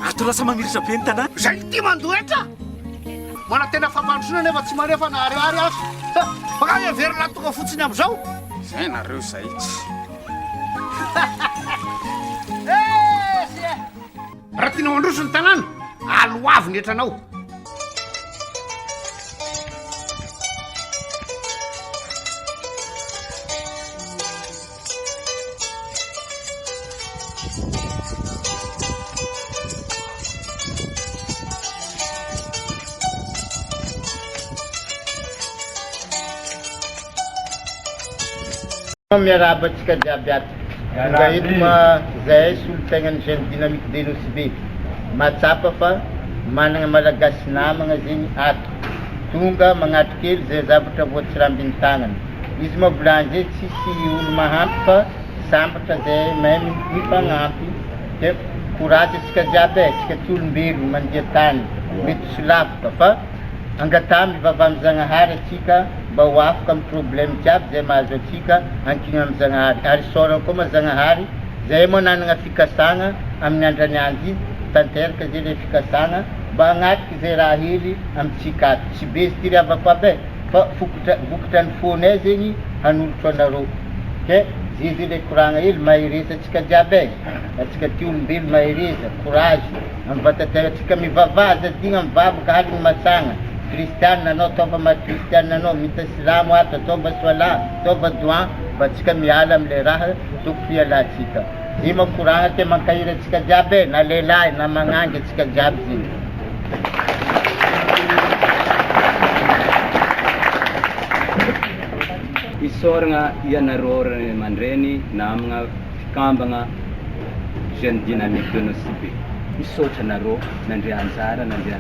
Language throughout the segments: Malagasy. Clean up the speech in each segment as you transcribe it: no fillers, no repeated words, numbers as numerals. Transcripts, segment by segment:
Ato lasa mamiritra be ny tanàna. Zay ty mandoetra mana tena fampandrosoana nefa tsy manefa na ariary azy baka everina tonga fotsiny am'izao zay nareo zay tsy raha tiana mandroso ny tanàna aloavy ny etranao. Miarabantsika jiaby ato nga eto ma zahay solotenan'ny jeune dynamique de Nosy Be matsapa fa manana malagasy namagna zegny ato tonga magnato kely zay zavatra voatsirambiny tagnana izy mavolany zay tsisy olo mahampy fa sambatra zay mahay mifagnampy de courage atsika jiaby tsika ty olombelo mandeha tany mety sy lavitra fa angatamy vava mizanahary atsika mba ho afaka amin'ny problème jiaby zay mahazo atsika ankina amin'ny Zagnahary ary sorana koa Zagnahary zay moa nanana fikasagna amin'ny andrany anzy tanteraka zay le fikasagna mba agnatika zay raha hely amitsika ato tsy be sy ty riavako aby fa vokatra ny fonay zegny hanolotra anareo ke zay zay le koragna hely mahereza atsika jiaby atsika ty olombelo mahereza courage amin'ny vatantenatsika mivavaza digna mivavaka haliny matsagna kristianina anao ataova mahakristianina anao mita silamo ato ataova soala ataova doan mba atsika miala am'le raha toko fialatsika zay makoragna te mankahiry atsika jiaby na lehilahy na magnangy atsika jiaby zegny. Isoragna ianareo ray aman-dreny namagna fikambagna jeune dynamique de Nosy Be misaotra anareo nandre anjara nandre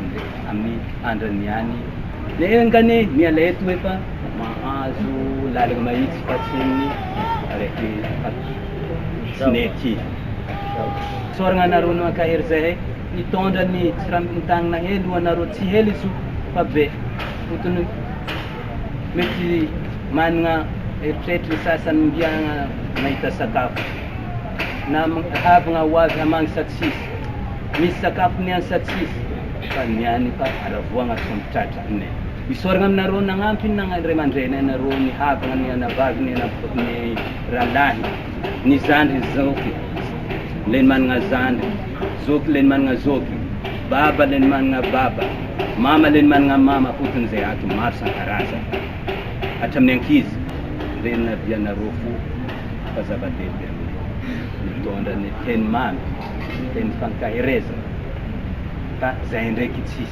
amin'ny andrany any lengany miala eto efa mahazo lalagna mahitsy fa tsy ny araiky sinety soragna anareo mankahery zay hitondra ny tsirambiny tagnana hely ho anareo tsy hely izy fa be fotony mety manana eritreritry ny sasany mbiagna mahita sakafo na havagna ho avy hamangy satsisy misy sakafo niany satsisy fa niany fa aravoagna tombotratra aminay isoragna aminareo nagnampy ray aman-dreny anareo ny havagna ny anavavy ny ralahy ny zandry zoky leny managna zandry zoky leny managna zoky baba leny managna baba mama leny managna mama fotony zay ato maro san-karazana hatramin'ny ankizy reny navianareo fo fa zava-dehibe mitondra ny teny mamy teny fankahereza fa zay ndraiky tsy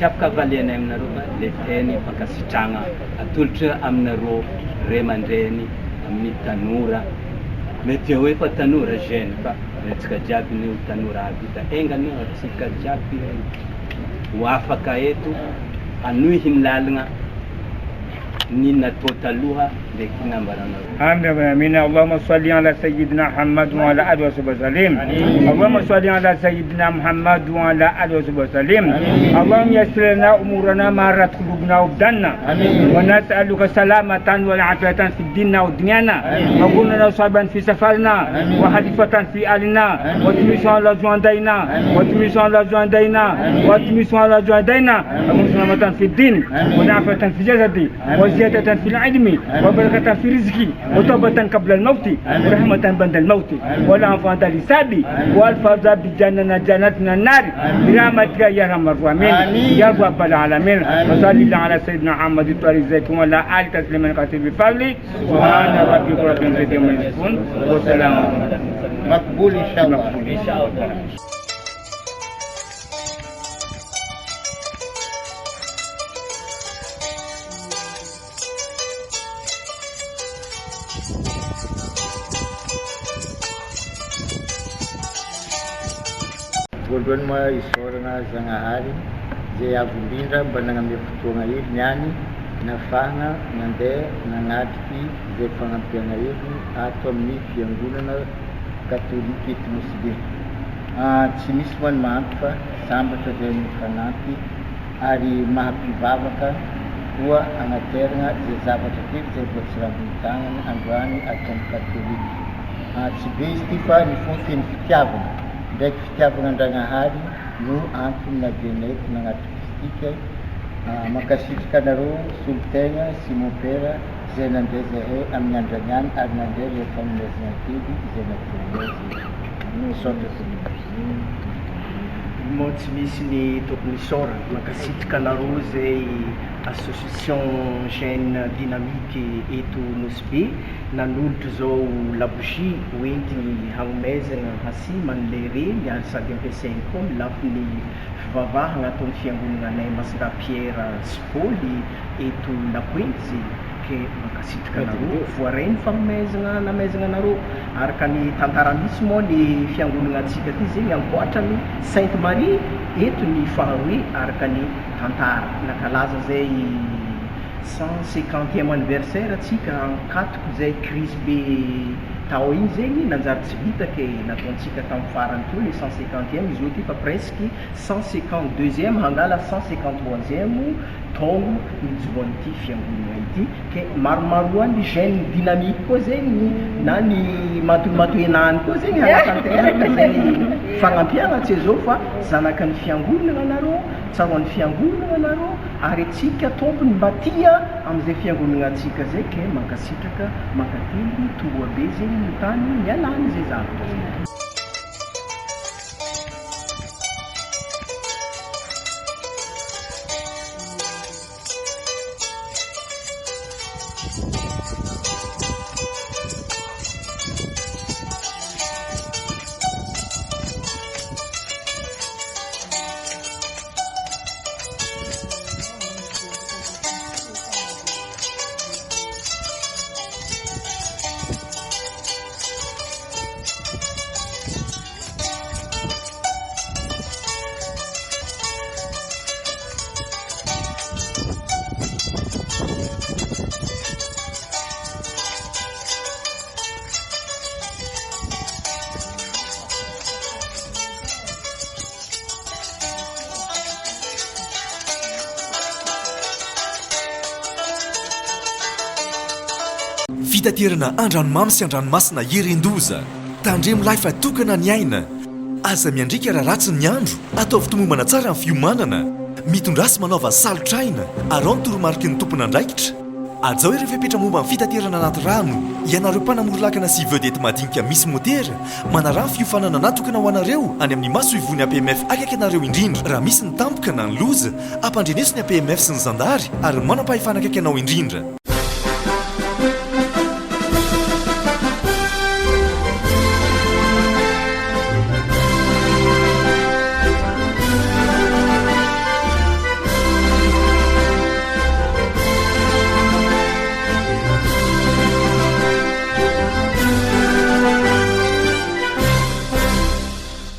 afaka avalianay aminareo fa le teny fankasitragna atolotra aminareo ray aman-dreny amin'ny tanora mety hoe fa tanora jeune fa tsika jiaby ny tanora avita engany atsika jiaby ho afaka eto anohy milalagna ny natao taloha ndraiky nambaranareo. آمين. اللهم صل على سيدنا محمد وعلى آله وصحبه وسلم. اللهم صل على سيدنا محمد وعلى آله وصحبه وسلم. اللهم يسر لنا أمورنا ما رت قلوبنا وابدانا ونسألك سلامة والعافية في ديننا ودنيانا وكلنا صعبا في سفرنا وحليفة في آلنا وتمشوا على جوندينا وتمشوا على جوندينا وتمشوا على جوندينا وسلامة في الدين ونعفة في جسدي وزيادة في العلم وبركة في رزقي وتوبة قبل الموت ورحمة بعد الموت والعفو عند الحساب والفوز بجنة جنتنا النار برحمتك يا ارحم الراحمين يا رب العالمين وصلى الله على سيدنا محمد الطاهر الزكي وعلى آله تسليما كثيرا بفضله سبحان ربك رب العزة عما يصفون وسلام مقبول إن شاء الله. voalohany ma isorana Zagnahary zay avo indrindra mba nagname fotoagna hely niany nafahana nandeha nagnatriky zay fagnampiana hely ato amin'ny fiangonana katolika eto Nosy Be. Tsy misy moa ny mahampy fa sambatra zay mifanampy ary mahampivavaka koa agnaterana zay zavatra kely zay mbola tsy rambony-tagnana androany ataon'ny katolika. Tsy be izy ty fa ny fonteny fitiavana ndraiky fitiavana an-dragnahary no antony nabenety nagnatokistika mankasitraka anareo Solitena sy mon père zay nandeha zahay amin'ny andrany any ary nandeha le fanomezana kely zay natenezy misaotra moa tsy misy ny tokony isaorana mankasitraka anareo zay association jeune dynamique eto Nosy Be nanolotra zao labougie hoentiny hanomezana hasimany le reny ary sady ampiasainy koa milafiny fivavahana ataon'ny fiangonana anay Masera Pierre sy Paoly eto Lapoenty ke mankasitraka anareo voarainy fanomezana namezana anareo araka ny tantara misy moa ny fiangonana antsika ty zegny ankoatrany Sainte Marie eto ny faharoe araka ny tantara nakalaza zay 150e anniversaire atsika ankatoko zay crise be tao igny zegny nanjary tsy vita ke nataontsika tamin'ny farany teo le 150e izy io ty fa presque 152e hangala 153e taogno nijoan'ity fiangonana ity ke maromaro any jeune dynamique koa zegny na ny matoenany koa zegny anatanteraka zay fagnampiana tsy zao fa zanaka ny fiangonana anareo tsaroan'ny fiangonana anareo ary atsika tompony mba tia am'izay fiangonana atsika zay ke mankasitraka mankately toa be zegny ny tany mialany zay zavatra zay. Fitaterana andranomamy sy andranomasina Herendoza tandremo lahy fa tokana ny aina aza miandrika raha ratsy ny andro atao fitomombana tsara amin'ny fiomanana mitondrasy manaova salotraina arao ny toromarika ny tompona andraikitra ajao ireo fepetra momba amin'ny fitaterana anaty rano ianareo mpanamorolakana sy vedety madinika misy motera manarano fiofanana natokana ho anareo any amin'ny maso ivony APMF akaiky anareo indrindra raha misy ny tampoka na ny loza ampandreneso ny APMF sy ny zandary ary manam-pahefana akaiky anao indrindra